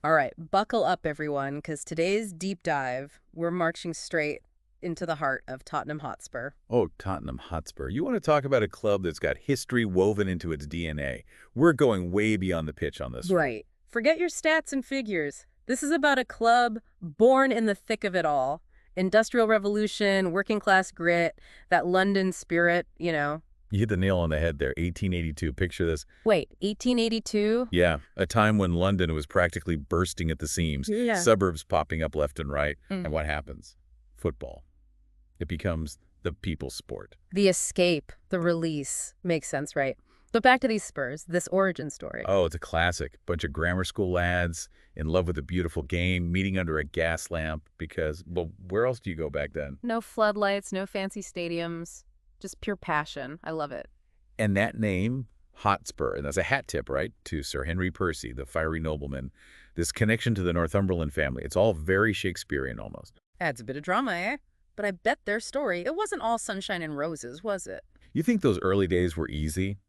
All right, buckle up, everyone, because today's deep dive, we're marching straight into the heart of Tottenham Hotspur. Oh, Tottenham Hotspur. You want to talk about a club that's got history woven into its DNA. We're going way beyond the pitch on this one. Right. Forget your stats and figures. This is about a club born in the thick of it all. Industrial revolution, working class grit, that London spirit. You hit the nail on the head there. 1882. Picture this. Wait, 1882? Yeah, a time when London was practically bursting at the seams, Yeah. suburbs popping up left and right. Mm. And what happens? Football. It becomes the people's sport. The escape, the release. Makes sense, right? But back to these Spurs, this origin story. Oh, it's a classic. Bunch of grammar school lads in love with a beautiful game, meeting under a gas lamp because, well, where else do you go back then? No floodlights, no fancy stadiums, just pure passion. I love it. And that name, Hotspur, and that's a hat tip, right, to Sir Henry Percy, the fiery nobleman. This connection to the Northumberland family, it's all very Shakespearean almost. Adds a bit of drama, eh? But I bet their story, it wasn't all sunshine and roses, was it? You think those early days were easy?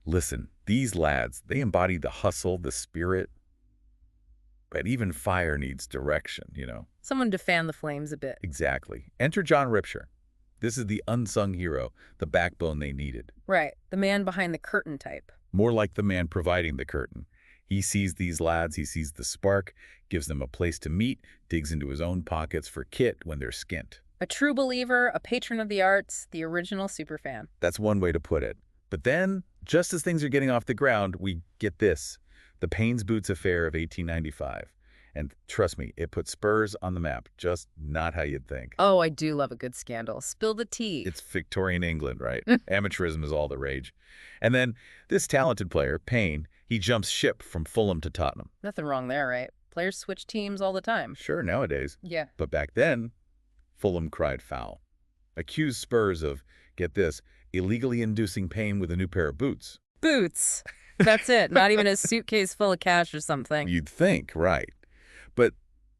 Listen, these lads, they embodied the hustle, the spirit, but even fire needs direction. Someone to fan the flames a bit. Exactly. Enter John Ripshire. This is the unsung hero, the backbone they needed. Right, the man behind the curtain type. More like the man providing the curtain. He sees these lads, he sees the spark, gives them a place to meet, digs into his own pockets for kit when they're skint. A true believer, a patron of the arts, the original superfan. That's one way to put it. But then, just as things are getting off the ground, we get this. The Payne's Boots affair of 1895. And trust me, it put Spurs on the map, just not how you'd think. Oh, I do love a good scandal. Spill the tea. It's Victorian England, right? Amateurism is all the rage. And then this talented player, Payne, he jumps ship from Fulham to Tottenham. Nothing wrong there, right? Players switch teams all the time. Sure, nowadays. Yeah. But back then, Fulham cried foul. Accused Spurs of, get this, illegally inducing Payne with a new pair of boots. Boots. That's it. Not even a suitcase full of cash or something. You'd think, right. But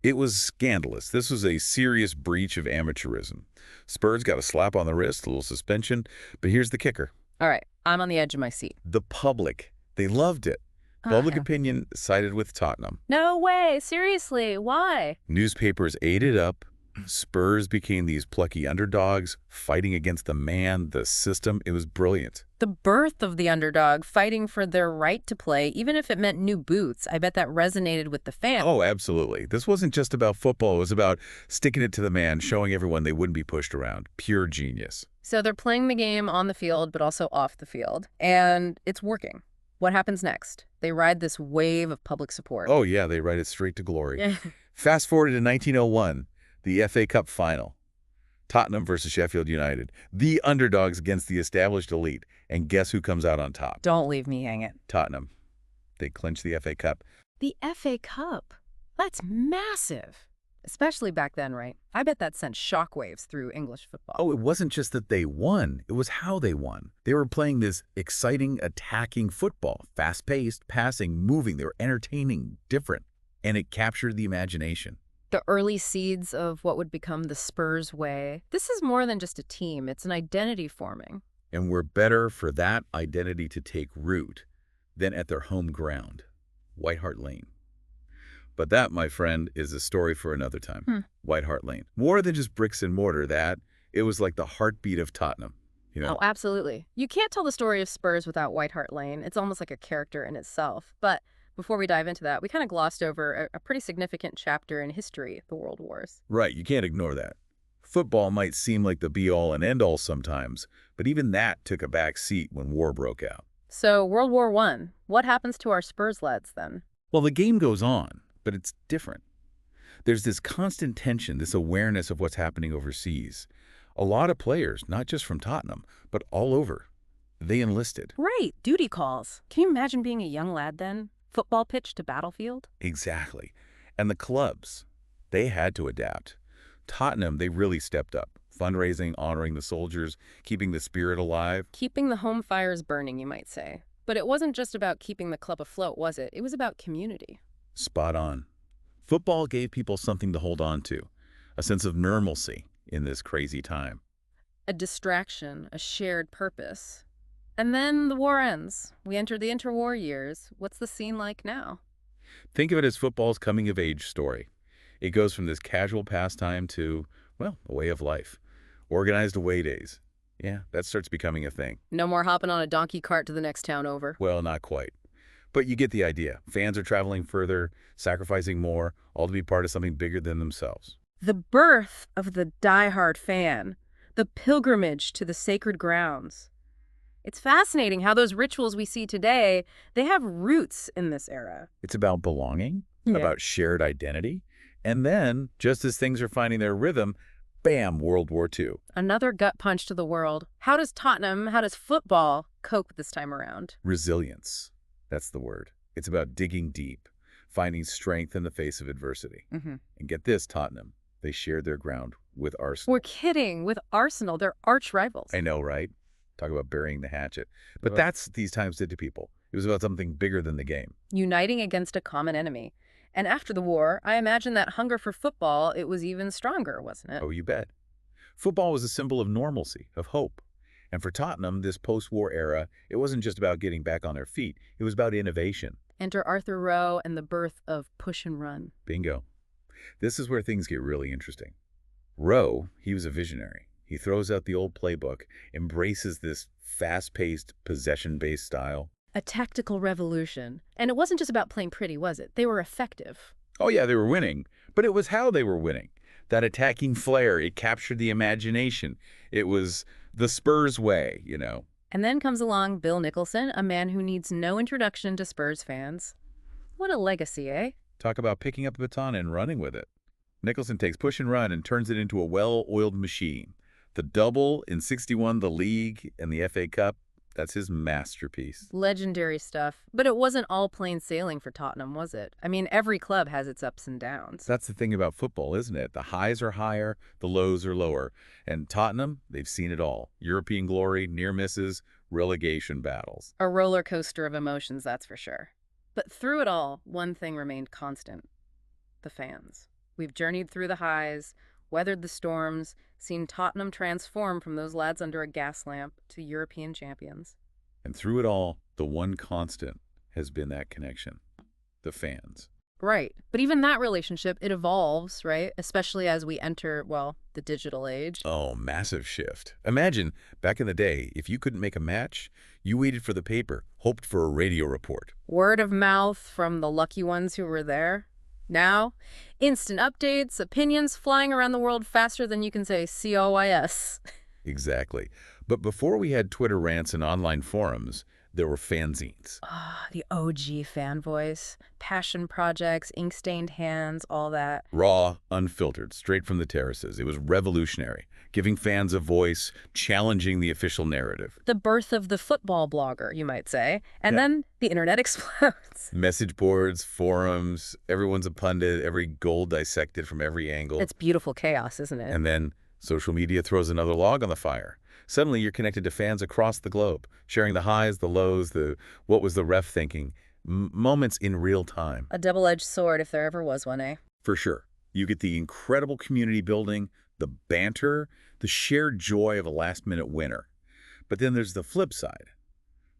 it was scandalous. This was a serious breach of amateurism. Spurs got a slap on the wrist, a little suspension, but here's the kicker. All right, I'm on the edge of my seat. The public, they loved it. Public opinion sided with Tottenham. No way. Seriously. Why? Newspapers ate it up. Spurs became these plucky underdogs, fighting against the man, the system. It was brilliant. The birth of the underdog, fighting for their right to play, even if it meant new boots. I bet that resonated with the fans. Oh, absolutely. This wasn't just about football. It was about sticking it to the man, showing everyone they wouldn't be pushed around. Pure genius. So they're playing the game on the field, but also off the field. And it's working. What happens next? They ride this wave of public support. Oh, yeah, they ride it straight to glory. Yeah. Fast forward to 1901, the FA Cup final. Tottenham versus Sheffield United. The underdogs against the established elite. And guess who comes out on top? Don't leave me hanging. Tottenham. They clinch the FA Cup. The FA Cup. That's massive. Especially back then, right? I bet that sent shockwaves through English football. Oh, it wasn't just that they won. It was how they won. They were playing this exciting, attacking football. Fast-paced, passing, moving. They were entertaining, different. And it captured the imagination. The early seeds of what would become the Spurs way. This is more than just a team. It's an identity forming. And we're better for that identity to take root than at their home ground, White Hart Lane. But that, my friend, is a story for another time. White Hart Lane. More than just bricks and mortar, it was like the heartbeat of Tottenham. Oh, absolutely. You can't tell the story of Spurs without White Hart Lane. It's almost like a character in itself. But before we dive into that, we kind of glossed over a pretty significant chapter in history, the World Wars. Right, you can't ignore that. Football might seem like the be-all and end-all sometimes, but even that took a back seat when war broke out. So, World War I, what happens to our Spurs lads then? Well, the game goes on, but it's different. There's this constant tension, this awareness of what's happening overseas. A lot of players, not just from Tottenham, but all over, they enlisted. Right, duty calls. Can you imagine being a young lad then? Football pitch to battlefield? Exactly. And the clubs, they had to adapt. Tottenham, they really stepped up. Fundraising, honoring the soldiers, keeping the spirit alive. Keeping the home fires burning, you might say. But it wasn't just about keeping the club afloat, was it? It was about community. Spot on. Football gave people something to hold on to, a sense of normalcy in this crazy time. A distraction, a shared purpose. And then the war ends. We enter the interwar years. What's the scene like now? Think of it as football's coming-of-age story. It goes from this casual pastime to, well, a way of life. Organized away days. Yeah, that starts becoming a thing. No more hopping on a donkey cart to the next town over. Well, not quite. But you get the idea. Fans are traveling further, sacrificing more, all to be part of something bigger than themselves. The birth of the diehard fan, the pilgrimage to the sacred grounds. It's fascinating how those rituals we see today, they have roots in this era. It's about belonging, Yeah. about shared identity, and then, just as things are finding their rhythm, bam, World War II. Another gut punch to the world. How does football cope this time around? Resilience. That's the word. It's about digging deep, finding strength in the face of adversity. Mm-hmm. And get this, Tottenham. They shared their ground with Arsenal. We're kidding. With Arsenal, they're arch rivals. I know, right? Talk about burying the hatchet. But that's what these times did to people. It was about something bigger than the game. Uniting against a common enemy. And after the war, I imagine that hunger for football, it was even stronger, wasn't it? Oh, you bet. Football was a symbol of normalcy, of hope. And for Tottenham, this post-war era, it wasn't just about getting back on their feet. It was about innovation. Enter Arthur Rowe and the birth of push and run. Bingo. This is where things get really interesting. Rowe, he was a visionary. He throws out the old playbook, embraces this fast-paced, possession-based style. A tactical revolution. And it wasn't just about playing pretty, was it? They were effective. Oh yeah, they were winning, but it was how they were winning. That attacking flair, it captured the imagination. It was the Spurs way, you know. And then comes along Bill Nicholson, a man who needs no introduction to Spurs fans. What a legacy, eh? Talk about picking up a baton and running with it. Nicholson takes push and run and turns it into a well-oiled machine. The double in '61, the league, and the FA Cup, that's his masterpiece. Legendary stuff. But it wasn't all plain sailing for Tottenham, was it? I mean, every club has its ups and downs. That's the thing about football, isn't it? The highs are higher, the lows are lower. And Tottenham, they've seen it all. European glory, near misses, relegation battles. A roller coaster of emotions, that's for sure. But through it all, one thing remained constant. The fans. We've journeyed through the highs, weathered the storms, seen Tottenham transform from those lads under a gas lamp to European champions. And through it all, the one constant has been that connection. The fans. Right. But even that relationship, it evolves, right? Especially as we enter, well, the digital age. Oh, massive shift. Imagine, back in the day, if you couldn't make a match, you waited for the paper, hoped for a radio report. Word of mouth from the lucky ones who were there. Now, instant updates, opinions flying around the world faster than you can say COYS. Exactly. But before we had Twitter rants and online forums, there were fanzines. Ah, the OG fan voice, passion projects, ink-stained hands, all that. Raw, unfiltered, straight from the terraces. It was revolutionary, giving fans a voice, challenging the official narrative. The birth of the football blogger, you might say. And then the internet explodes. Message boards, forums, everyone's a pundit, every goal dissected from every angle. It's beautiful chaos, isn't it? And then social media throws another log on the fire. Suddenly you're connected to fans across the globe, sharing the highs, the lows, the what was the ref thinking, moments in real time. A double-edged sword if there ever was one, eh? For sure. You get the incredible community building, the banter, the shared joy of a last-minute winner. But then there's the flip side,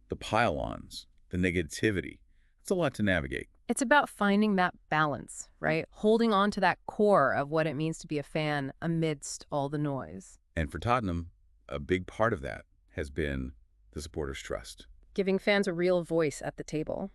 the pile-ons, the negativity. It's a lot to navigate. It's about finding that balance, right? Holding on to that core of what it means to be a fan amidst all the noise. And for Tottenham, a big part of that has been the supporters' trust. Giving fans a real voice at the table.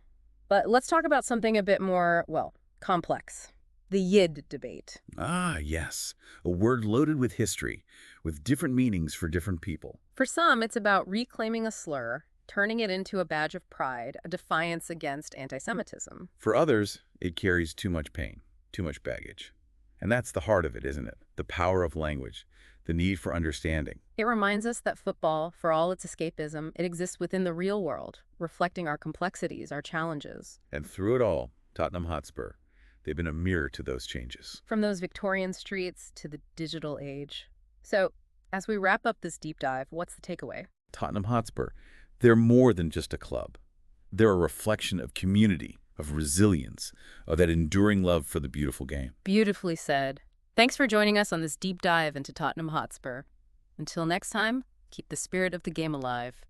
But let's talk about something a bit more, well, complex. The YID debate. Ah, yes. A word loaded with history, with different meanings for different people. For some, it's about reclaiming a slur, turning it into a badge of pride, a defiance against anti-Semitism. For others, it carries too much pain, too much baggage. And that's the heart of it, isn't it? The power of language, the need for understanding. It reminds us that football, for all its escapism, it exists within the real world, reflecting our complexities, our challenges. And through it all, Tottenham Hotspur, they've been a mirror to those changes. From those Victorian streets to the digital age. So, as we wrap up this deep dive, what's the takeaway? Tottenham Hotspur, they're more than just a club. They're a reflection of community, of resilience, of that enduring love for the beautiful game. Beautifully said. Thanks for joining us on this deep dive into Tottenham Hotspur. Until next time, keep the spirit of the game alive.